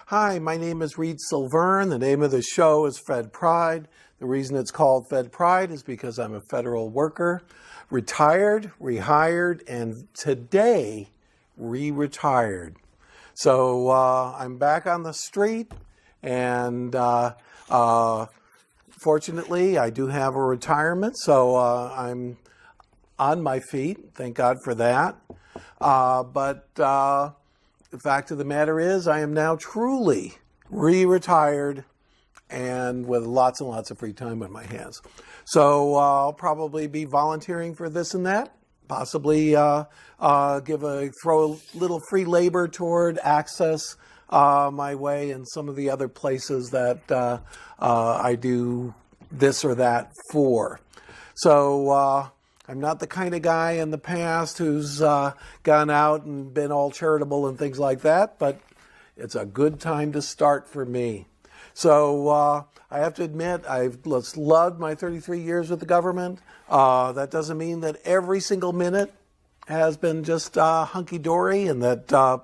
Hi, my name is Reed Silverne. The name of the show is Fed Pride. The reason it's called Fed Pride is because I'm a federal worker, retired, rehired, and today re-retired. So I'm back on the street, and fortunately I do have a retirement, so I'm on my feet. Thank God for that. But the fact of the matter is I am now truly re-retired and with lots and lots of free time on my hands. So I'll probably be volunteering for this and that, possibly throw a little free labor toward access my way in some of the other places that I do this or that for. So I'm not the kind of guy in the past who's gone out and been all charitable and things like that, but it's a good time to start for me. So I have to admit, I've loved my 33 years with the government. That doesn't mean that every single minute has been just hunky-dory and that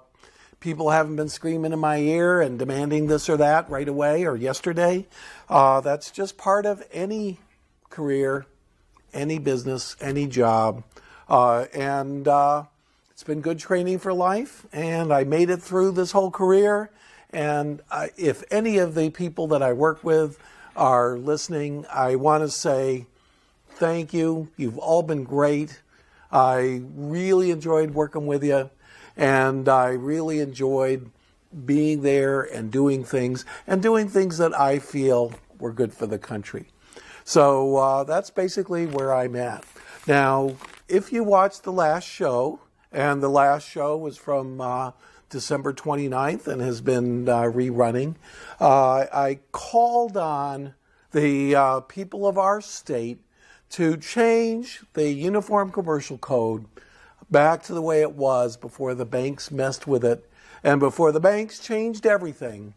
people haven't been screaming in my ear and demanding this or that right away or yesterday. That's just part of any career, any business, any job, and it's been good training for life, and I made it through this whole career. And if any of the people that I work with are listening, I want to say thank you. You've all been great. I really enjoyed working with you, and I really enjoyed being there and doing things that I feel were good for the country. So that's basically where I'm at. Now, if you watched the last show, and the last show was from December 29th and has been rerunning, I called on the people of our state to change the Uniform Commercial Code back to the way it was before the banks messed with it and before the banks changed everything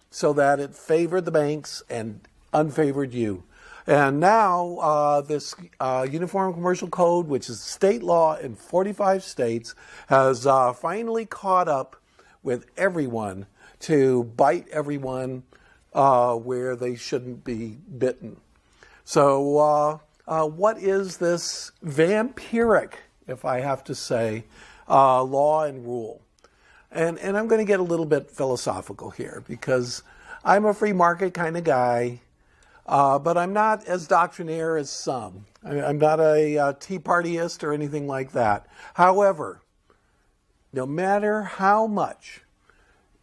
so that it favored the banks and unfavored you. And now this Uniform Commercial Code, which is state law in 45 states, has finally caught up with everyone to bite everyone where they shouldn't be bitten. So what is this vampiric, if I have to say, law and rule? And I'm going to get a little bit philosophical here because I'm a free market kind of guy. But I'm not as doctrinaire as some. I'm not a Tea Partyist or anything like that. However, no matter how much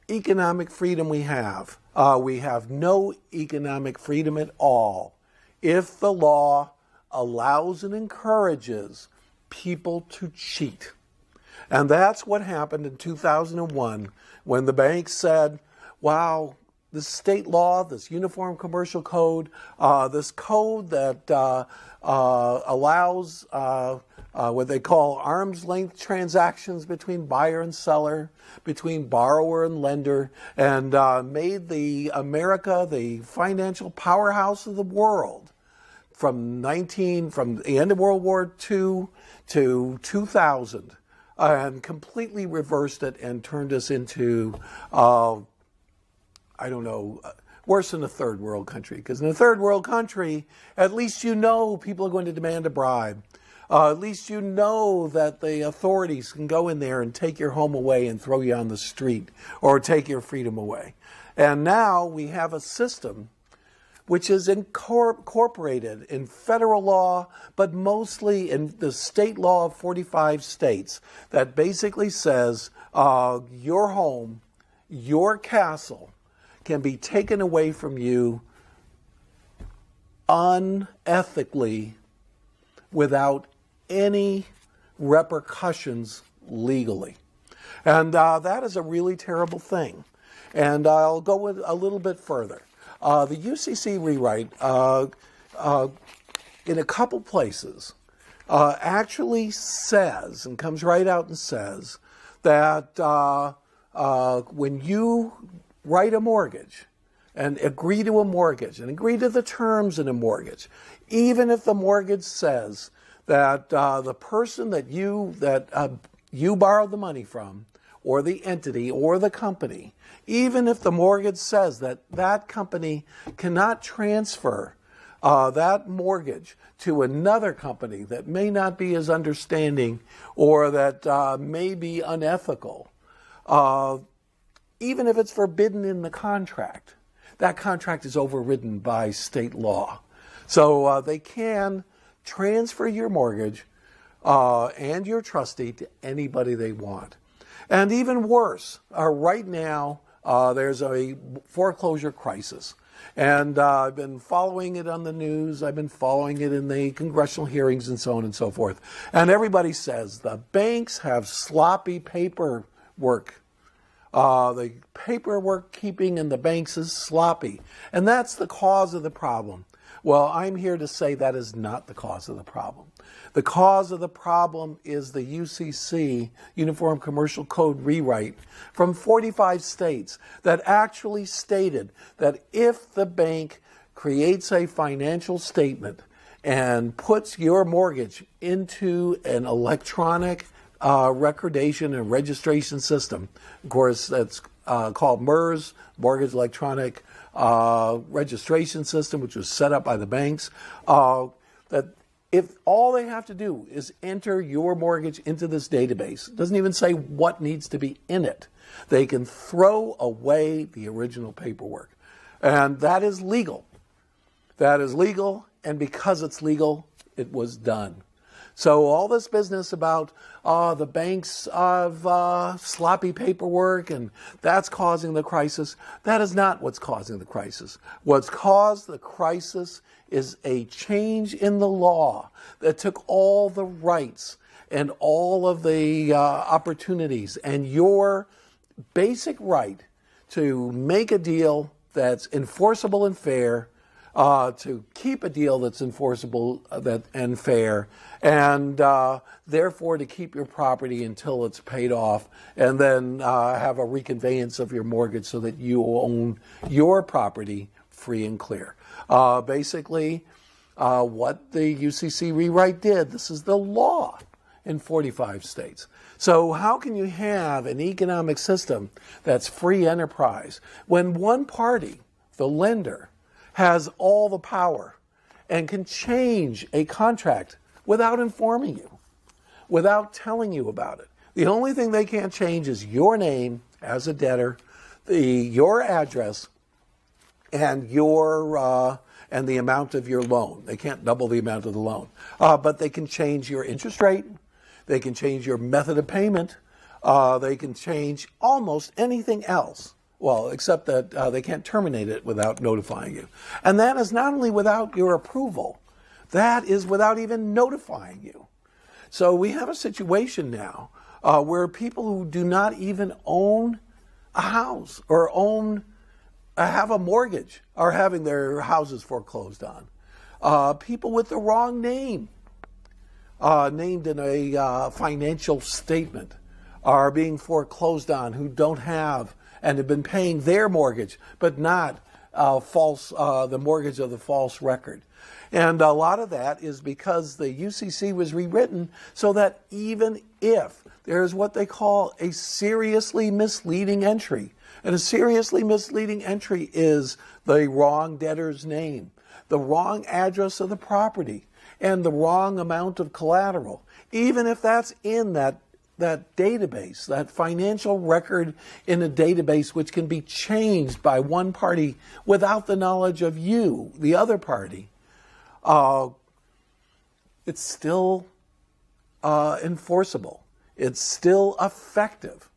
economic freedom we have no economic freedom at all if the law allows and encourages people to cheat. And that's what happened in 2001 when the banks said, wow, this state law, this Uniform Commercial Code, this code that allows what they call arm's length transactions between buyer and seller, between borrower and lender, and made America the financial powerhouse of the world from the end of World War II to 2000, and completely reversed it and turned us into worse than a third world country. Because in a third world country, at least you know people are going to demand a bribe. At least you know that the authorities can go in there and take your home away and throw you on the street or take your freedom away. And now we have a system which is incorporated in federal law, but mostly in the state law of 45 states that basically says your home, your castle, can be taken away from you unethically without any repercussions legally. And that is a really terrible thing. And I'll go a little bit further. The UCC rewrite, in a couple places, actually says, and comes right out and says, that when you write a mortgage and agree to a mortgage and agree to the terms in a mortgage, even if the mortgage says that the person that you borrowed the money from or the entity or the company, even if the mortgage says that that company cannot transfer that mortgage to another company that may not be as understanding or that may be unethical, even if it's forbidden in the contract, that contract is overridden by state law. So they can transfer your mortgage and your trustee to anybody they want. And even worse, right now there's a foreclosure crisis. And I've been following it on the news. I've been following it in the congressional hearings and so on and so forth. And everybody says the banks have sloppy paperwork. The paperwork keeping in the banks is sloppy. And that's the cause of the problem. Well, I'm here to say that is not the cause of the problem. The cause of the problem is the UCC, Uniform Commercial Code rewrite, from 45 states that actually stated that if the bank creates a financial statement and puts your mortgage into an electronic recordation and registration system, of course, that's called MERS, Mortgage Electronic Registration System, which was set up by the banks, that if all they have to do is enter your mortgage into this database, it doesn't even say what needs to be in it, they can throw away the original paperwork. And that is legal. That is legal, and because it's legal, it was done. So all this business about the banks of sloppy paperwork and that's causing the crisis, that is not what's causing the crisis. What's caused the crisis is a change in the law that took all the rights and all of the opportunities and your basic right to make a deal that's enforceable and fair, to keep a deal that's enforceable and fair, and therefore to keep your property until it's paid off, and then have a reconveyance of your mortgage so that you own your property free and clear. Basically, what the UCC rewrite did, this is the law in 45 states. So how can you have an economic system that's free enterprise when one party, the lender, has all the power and can change a contract without informing you, without telling you about it? The only thing they can't change is your name as a debtor, your address, and and the amount of your loan. They can't double the amount of the loan, but they can change your interest rate. They can change your method of payment. They can change almost anything else. Well, except that they can't terminate it without notifying you. And that is not only without your approval, that is without even notifying you. So we have a situation now where people who do not even own a house or have a mortgage are having their houses foreclosed on. People with the wrong name, named in a financial statement, are being foreclosed on, who don't have and have been paying their mortgage, but not the mortgage of the false record. And a lot of that is because the UCC was rewritten so that even if there is what they call a seriously misleading entry, and a seriously misleading entry is the wrong debtor's name, the wrong address of the property, and the wrong amount of collateral, even if that's in that database, that financial record in a database which can be changed by one party without the knowledge of you, the other party, it's still enforceable. It's still effective.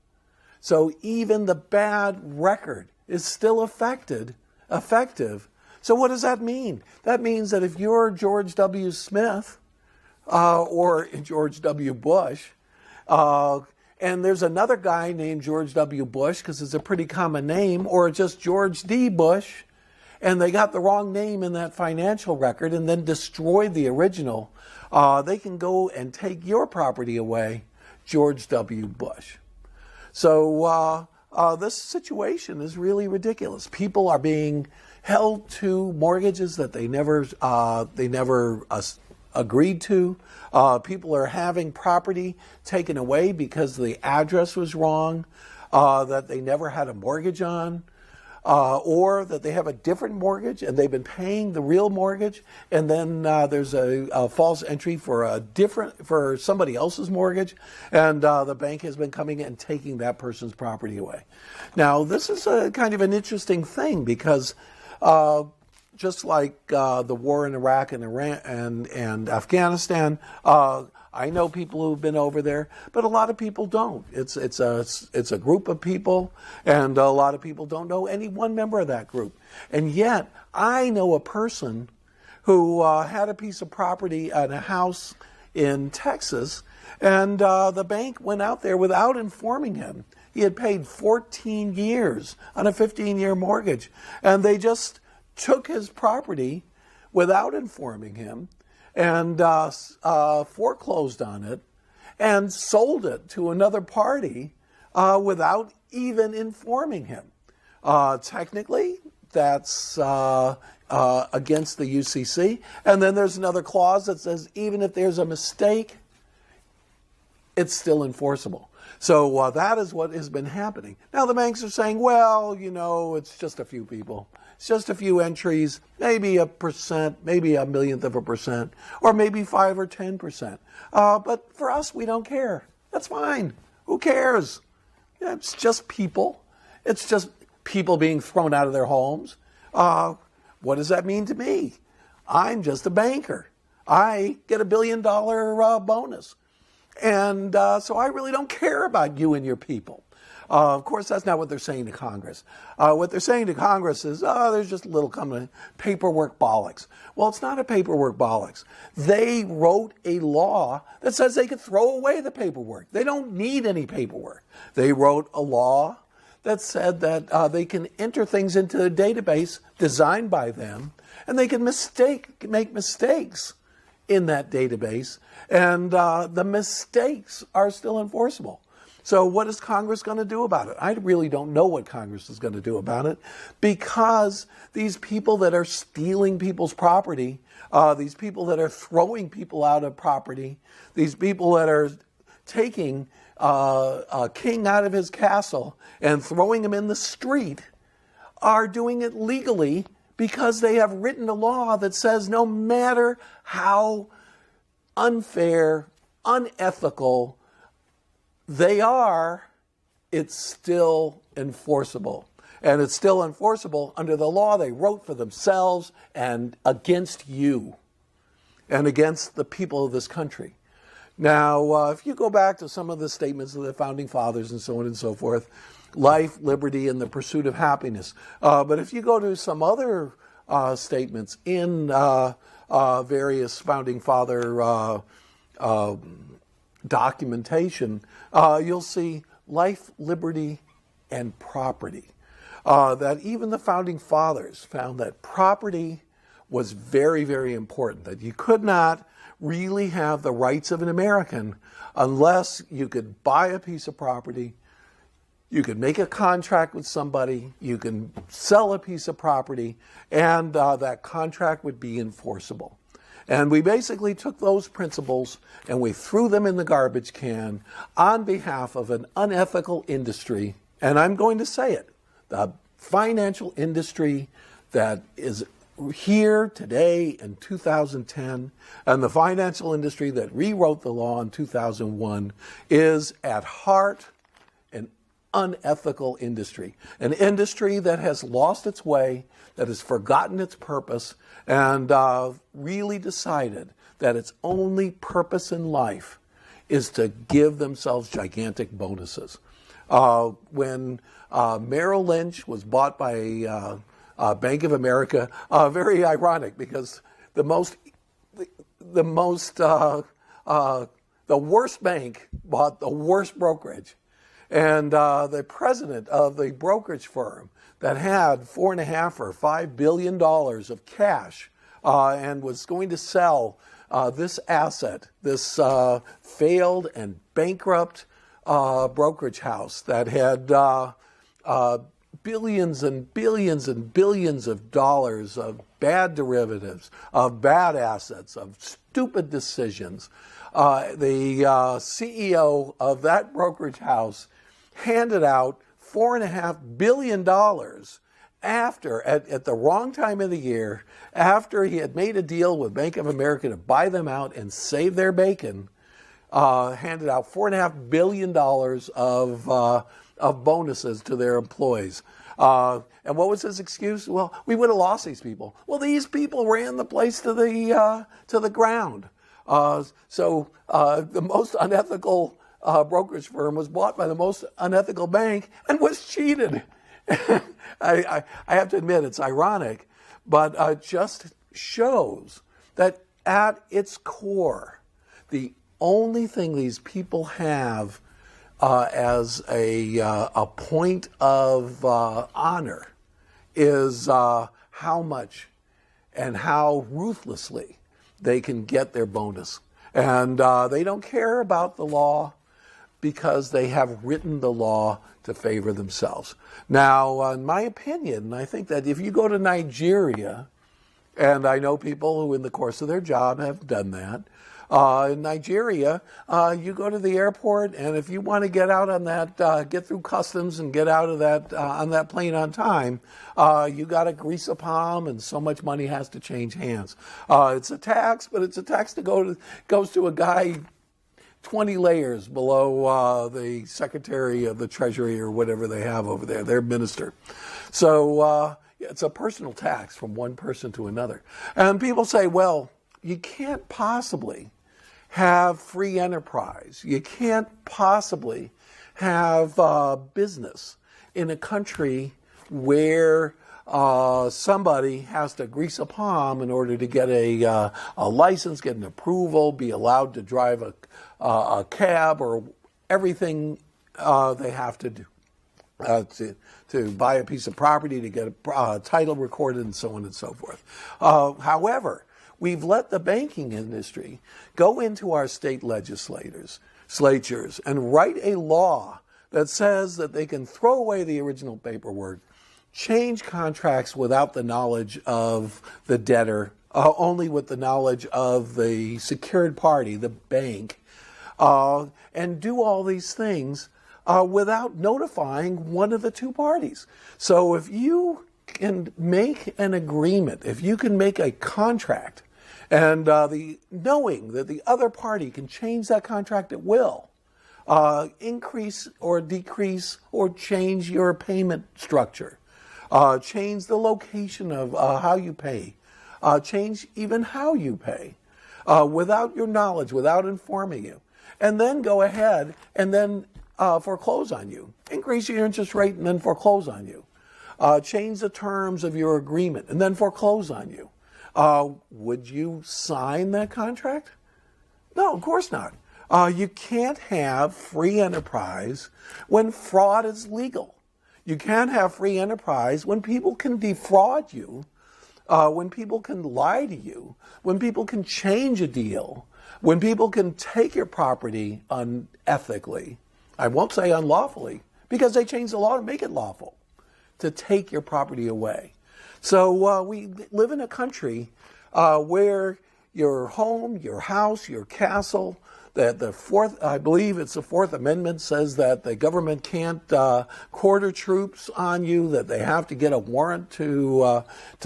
So even the bad record is still effective. So what does that mean? That means that if you're George W. Smith or George W. Bush, and there's another guy named George W. Bush, because it's a pretty common name, or just George D. Bush, and they got the wrong name in that financial record and then destroyed the original, they can go and take your property away, George W. Bush. So this situation is really ridiculous. People are being held to mortgages that they never agreed to. People are having property taken away because the address was wrong, that they never had a mortgage on, or that they have a different mortgage and they've been paying the real mortgage, and then there's a false entry for somebody else's mortgage, and the bank has been coming in and taking that person's property away. Now, this is a kind of an interesting thing because just like the war in Iraq and Iran and Afghanistan, I know people who've been over there, but a lot of people don't. It's a group of people, and a lot of people don't know any one member of that group. And yet, I know a person who had a piece of property and a house in Texas, and the bank went out there without informing him. He had paid 14 years on a 15-year mortgage, and they just took his property without informing him and foreclosed on it and sold it to another party without even informing him. Technically, that's against the UCC. And then there's another clause that says even if there's a mistake, it's still enforceable. So that is what has been happening. Now the banks are saying, well, it's just a few people. It's just a few entries, maybe 1%, maybe 1/100%, or maybe 5 or 10%. But for us, we don't care. That's fine. Who cares? It's just people. It's just people being thrown out of their homes. What does that mean to me? I'm just a banker. I get $1 billion bonus. And so I really don't care about you and your people. Of course, that's not what they're saying to Congress. What they're saying to Congress is, there's just a little paperwork bollocks. Well, it's not a paperwork bollocks. They wrote a law that says they could throw away the paperwork. They don't need any paperwork. They wrote a law that said that they can enter things into a database designed by them, and they can make mistakes in that database, and the mistakes are still enforceable. So what is Congress going to do about it? I really don't know what Congress is going to do about it, because these people that are stealing people's property, these people that are throwing people out of property, these people that are taking a king out of his castle and throwing him in the street are doing it legally because they have written a law that says no matter how unfair, unethical they are, it's still enforceable. And it's still enforceable under the law they wrote for themselves and against you and against the people of this country. Now, if you go back to some of the statements of the Founding Fathers and so on and so forth, life, liberty, and the pursuit of happiness. But if you go to some other statements in various Founding Father documentation, you'll see life, liberty, and property. That even the Founding Fathers found that property was very, very important, that you could not really have the rights of an American unless you could buy a piece of property, you could make a contract with somebody, you can sell a piece of property, and that contract would be enforceable. And we basically took those principles and we threw them in the garbage can on behalf of an unethical industry. And I'm going to say it, the financial industry that is here today in 2010, and the financial industry that rewrote the law in 2001 is at heart an unethical industry. An industry that has lost its way, that has forgotten its purpose, and really decided that its only purpose in life is to give themselves gigantic bonuses. When Merrill Lynch was bought by Bank of America, very ironic, because the worst bank bought the worst brokerage. And the president of the brokerage firm that had $4.5 or $5 billion of cash and was going to sell this asset, this failed and bankrupt brokerage house that had billions and billions and billions of dollars of bad derivatives, of bad assets, of stupid decisions. The CEO of that brokerage house handed out $4.5 billion at the wrong time of the year, after he had made a deal with Bank of America to buy them out and save their bacon, handed out $4.5 billion of bonuses to their employees. And what was his excuse? Well, we would have lost these people. Well, these people ran the place to the ground. So the most unethical brokerage firm was bought by the most unethical bank and was cheated. I have to admit, it's ironic, but it just shows that at its core, the only thing these people have as a point of honor is how much and how ruthlessly they can get their bonus. And they don't care about the law because they have written the law to favor themselves. Now, in my opinion, I think that if you go to Nigeria, and I know people who in the course of their job have done that, in Nigeria, you go to the airport, and if you want to get out on that, get through customs and get out of that on that plane on time, you got to grease a palm, and so much money has to change hands. It's a tax, but it's a tax that goes to a guy 20 layers below the Secretary of the Treasury or whatever they have over there, their minister. So it's a personal tax from one person to another. And people say, well, you can't possibly have free enterprise. You can't possibly have business in a country where somebody has to grease a palm in order to get a license, get an approval, be allowed to drive a cab, or everything they have to do to buy a piece of property, to get a title recorded, and so on and so forth. However, we've let the banking industry go into our state legislatures and write a law that says that they can throw away the original paperwork, change contracts without the knowledge of the debtor, only with the knowledge of the secured party, the bank, and do all these things without notifying one of the two parties. So if you can make an agreement, if you can make a contract, and knowing that the other party can change that contract at will, increase or decrease or change your payment structure, change the location of how you pay, change even how you pay, without your knowledge, without informing you, and then go ahead and then foreclose on you, increase your interest rate and then foreclose on you, change the terms of your agreement and then foreclose on you. Would you sign that contract? No, of course not. You can't have free enterprise when fraud is legal. You can't have free enterprise when people can defraud you, when people can lie to you, when people can change a deal, when people can take your property unethically. I won't say unlawfully, because they changed the law to make it lawful, to take your property away. So we live in a country where your home, your house, your castle, that I believe it's the Fourth Amendment, says that the government can't quarter troops on you, that they have to get a warrant to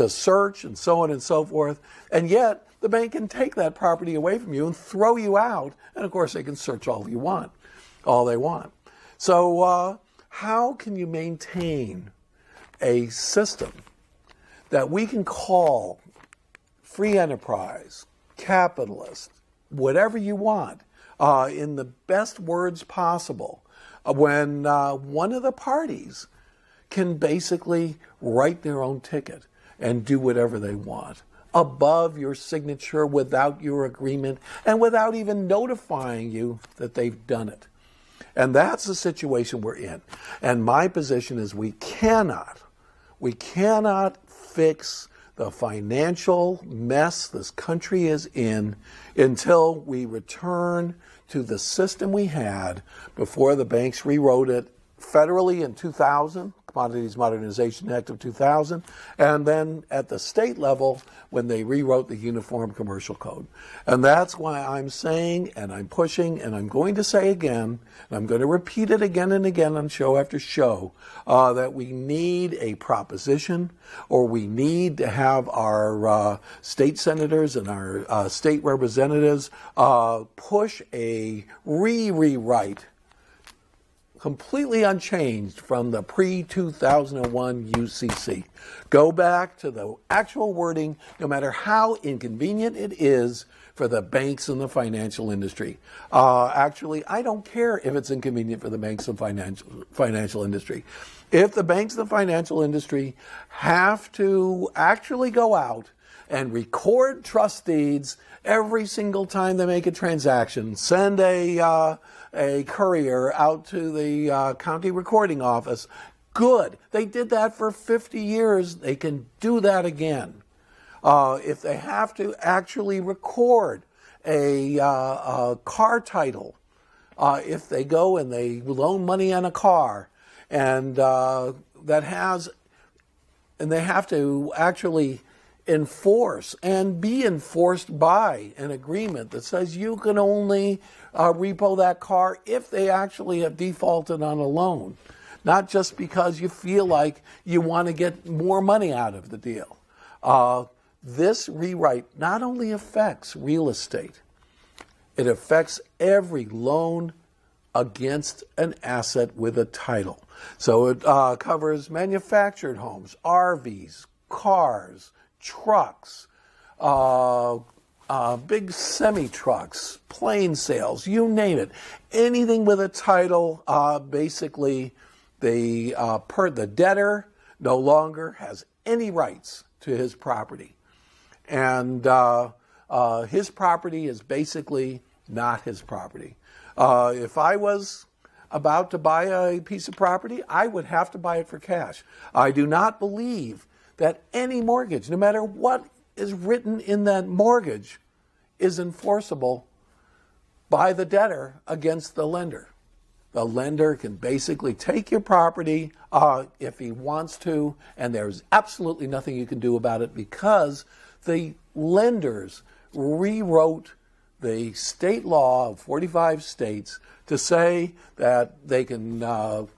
search, and so on and so forth. And yet the bank can take that property away from you and throw you out. And of course they can search all they want. So how can you maintain a system that we can call free enterprise, capitalist, whatever you want, in the best words possible, when one of the parties can basically write their own ticket and do whatever they want above your signature, without your agreement, and without even notifying you that they've done it. And that's the situation we're in. And my position is we cannot fix the financial mess this country is in until we return to the system we had before the banks rewrote it federally in 2000, Commodities Modernization Act of 2000, and then at the state level when they rewrote the Uniform Commercial Code. And that's why I'm saying, and I'm pushing, and I'm going to say again, and I'm going to repeat it again and again on show after show, that we need a proposition, or we need to have our state senators and our state representatives push a rewrite completely unchanged from the pre-2001 UCC. Go back to the actual wording, no matter how inconvenient it is for the banks and the financial industry. Actually, I don't care if it's inconvenient for the banks and financial industry. If the banks and the financial industry have to actually go out and record trust deeds every single time they make a transaction, send a courier out to the county recording office, good. They did that for 50 years. They can do that again. If they have to actually record a car title, if they go and they loan money on a car, and they have to actually enforce and be enforced by an agreement that says you can only repo that car if they actually have defaulted on a loan, not just because you feel like you want to get more money out of the deal. This rewrite not only affects real estate, it affects every loan against an asset with a title. So it covers manufactured homes, RVs, cars, trucks, big semi-trucks, plane sales, you name it. Anything with a title, basically the debtor no longer has any rights to his property. And his property is basically not his property. If I was about to buy a piece of property, I would have to buy it for cash. I do not believe that any mortgage, no matter what is written in that mortgage, is enforceable by the debtor against the lender. The lender can basically take your property if he wants to, and there's absolutely nothing you can do about it because the lenders rewrote the state law of 45 states to say that they can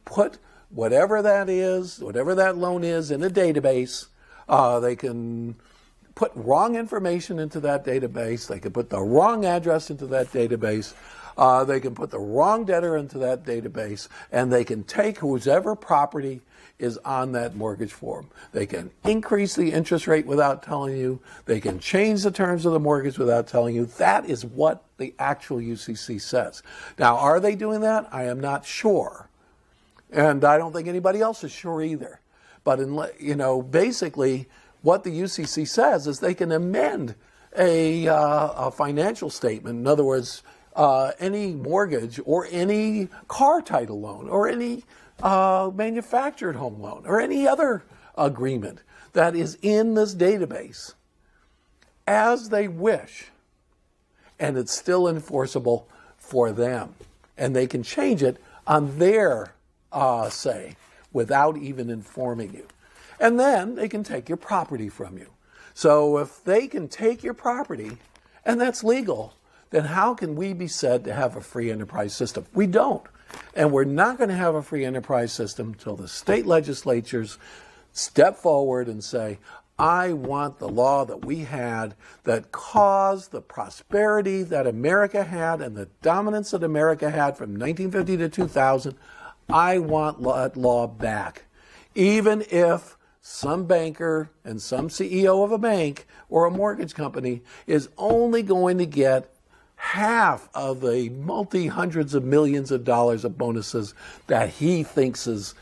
put whatever that is, whatever that loan is, in a database. They can put wrong information into that database. They can put the wrong address into that database. They can put the wrong debtor into that database, and they can take whosever property is on that mortgage form. They can increase the interest rate without telling you. They can change the terms of the mortgage without telling you. That is what the actual UCC says. Now, are they doing that? I am not sure. And I don't think anybody else is sure either. But, basically what the UCC says is they can amend a financial statement. In other words, any mortgage or any car title loan or any manufactured home loan or any other agreement that is in this database as they wish, and it's still enforceable for them. And they can change it on their say without even informing you. And then they can take your property from you. So if they can take your property, and that's legal, then how can we be said to have a free enterprise system? We don't. And we're not going to have a free enterprise system until the state legislatures step forward and say, I want the law that we had that caused the prosperity that America had and the dominance that America had from 1950 to 2000. I want that law back. Even if some banker and some CEO of a bank or a mortgage company is only going to get half of the multi-hundreds of millions of dollars of bonuses that he thinks is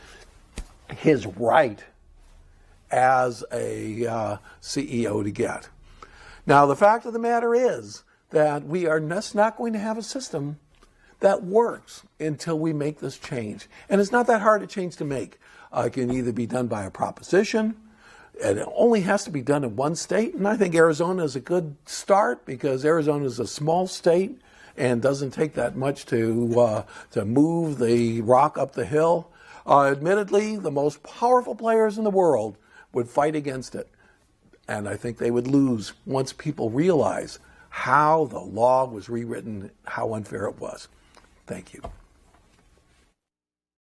his right as a CEO to get. Now, the fact of the matter is that we are just not going to have a system that works until we make this change. And it's not that hard a change to make. It can either be done by a proposition, and it only has to be done in one state. And I think Arizona is a good start because Arizona is a small state and doesn't take that much to move the rock up the hill. Admittedly, the most powerful players in the world would fight against it. And I think they would lose once people realize how the law was rewritten, how unfair it was. Thank you.